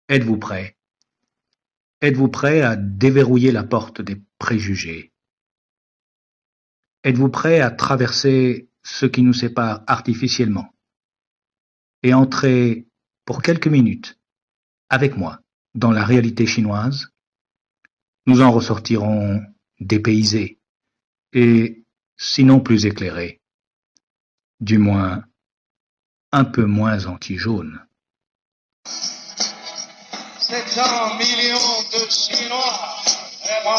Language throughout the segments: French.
Êtes-vous prêt? Êtes-vous prêt à déverrouiller la porte des préjugés? Êtes-vous prêt à traverser ce qui nous sépare artificiellement et entrer pour quelques minutes avec moi dans la réalité chinoise? Nous en ressortirons dépaysés et, sinon plus éclairés, du moins un peu moins anti-jaune. 700 millions de Chinois, et moi,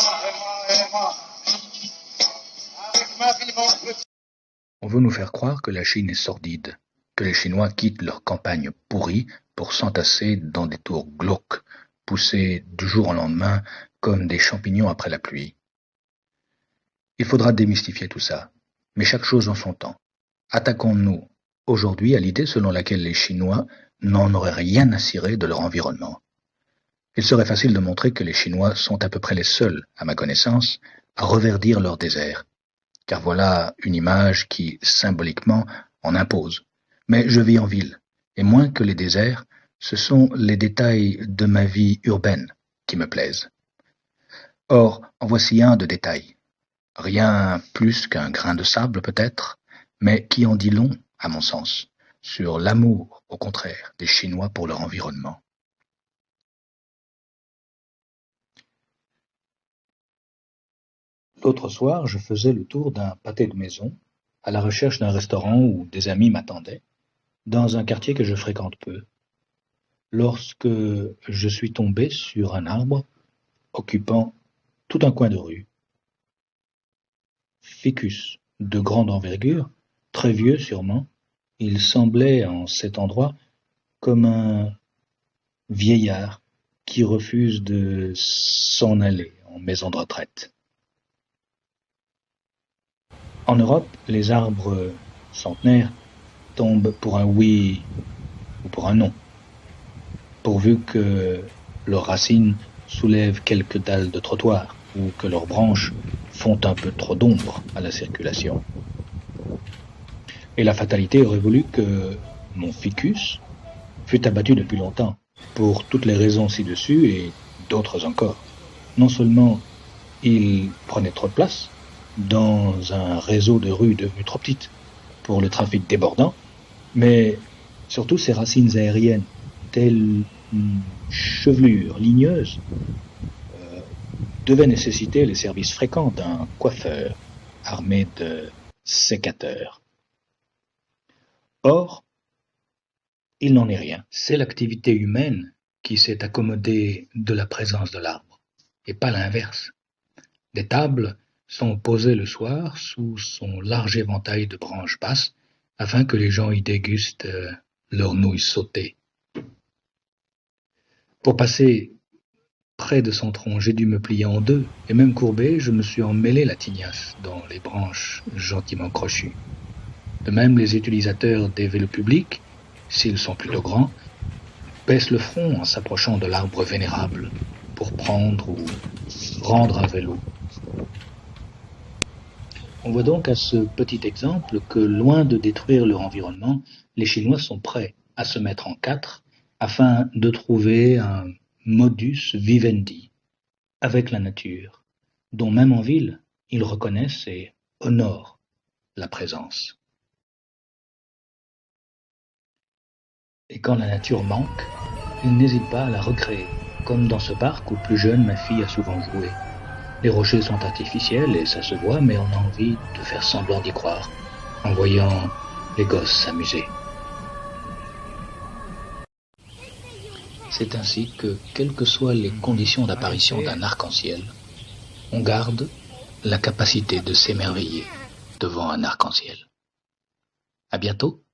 et moi. Avec Marie, mon petit. On veut nous faire croire que la Chine est sordide, que les Chinois quittent leur campagne pourrie pour s'entasser dans des tours glauques, poussés du jour au lendemain comme des champignons après la pluie. Il faudra démystifier tout ça, mais chaque chose en son temps. Attaquons-nous aujourd'hui à l'idée selon laquelle les Chinois n'en auraient rien à cirer de leur environnement. Il serait facile de montrer que les Chinois sont à peu près les seuls, à ma connaissance, à reverdir leur désert, car voilà une image qui, symboliquement, en impose. Mais je vis en ville, et moins que les déserts, ce sont les détails de ma vie urbaine qui me plaisent. Or, en voici un de détail. Rien plus qu'un grain de sable peut-être, mais qui en dit long, à mon sens, sur l'amour, au contraire, des Chinois pour leur environnement. L'autre soir, je faisais le tour d'un pâté de maison, à la recherche d'un restaurant où des amis m'attendaient, dans un quartier que je fréquente peu, lorsque je suis tombé sur un arbre occupant tout un coin de rue. Ficus, de grande envergure, très vieux sûrement, il semblait en cet endroit comme un vieillard qui refuse de s'en aller en maison de retraite. En Europe, les arbres centenaires tombent pour un oui ou pour un non, pourvu que leurs racines soulèvent quelques dalles de trottoir ou que leurs branches font un peu trop d'ombre à la circulation. Et la fatalité aurait voulu que mon ficus fût abattu depuis longtemps, pour toutes les raisons ci-dessus et d'autres encore. Non seulement il prenait trop de place dans un réseau de rues devenu trop petites pour le trafic débordant, mais surtout ses racines aériennes, telles une chevelure ligneuse, devaient nécessiter les services fréquents d'un coiffeur armé de sécateurs. Or, il n'en est rien. C'est l'activité humaine qui s'est accommodée de la présence de l'arbre, et pas l'inverse. Des tables sont posées le soir sous son large éventail de branches basses, afin que les gens y dégustent leurs nouilles sautées. Pour passer près de son tronc, j'ai dû me plier en deux, et même courbé, je me suis emmêlé la tignasse dans les branches gentiment crochues. De même, les utilisateurs des vélos publics, s'ils sont plutôt grands, baissent le front en s'approchant de l'arbre vénérable pour prendre ou rendre un vélo. On voit donc à ce petit exemple que, loin de détruire leur environnement, les Chinois sont prêts à se mettre en quatre afin de trouver un modus vivendi avec la nature, dont même en ville, ils reconnaissent et honorent la présence. Et quand la nature manque, ils n'hésitent pas à la recréer, comme dans ce parc où plus jeune ma fille a souvent joué. Les rochers sont artificiels et ça se voit, mais on a envie de faire semblant d'y croire, en voyant les gosses s'amuser. C'est ainsi que, quelles que soient les conditions d'apparition d'un arc-en-ciel, on garde la capacité de s'émerveiller devant un arc-en-ciel. À bientôt.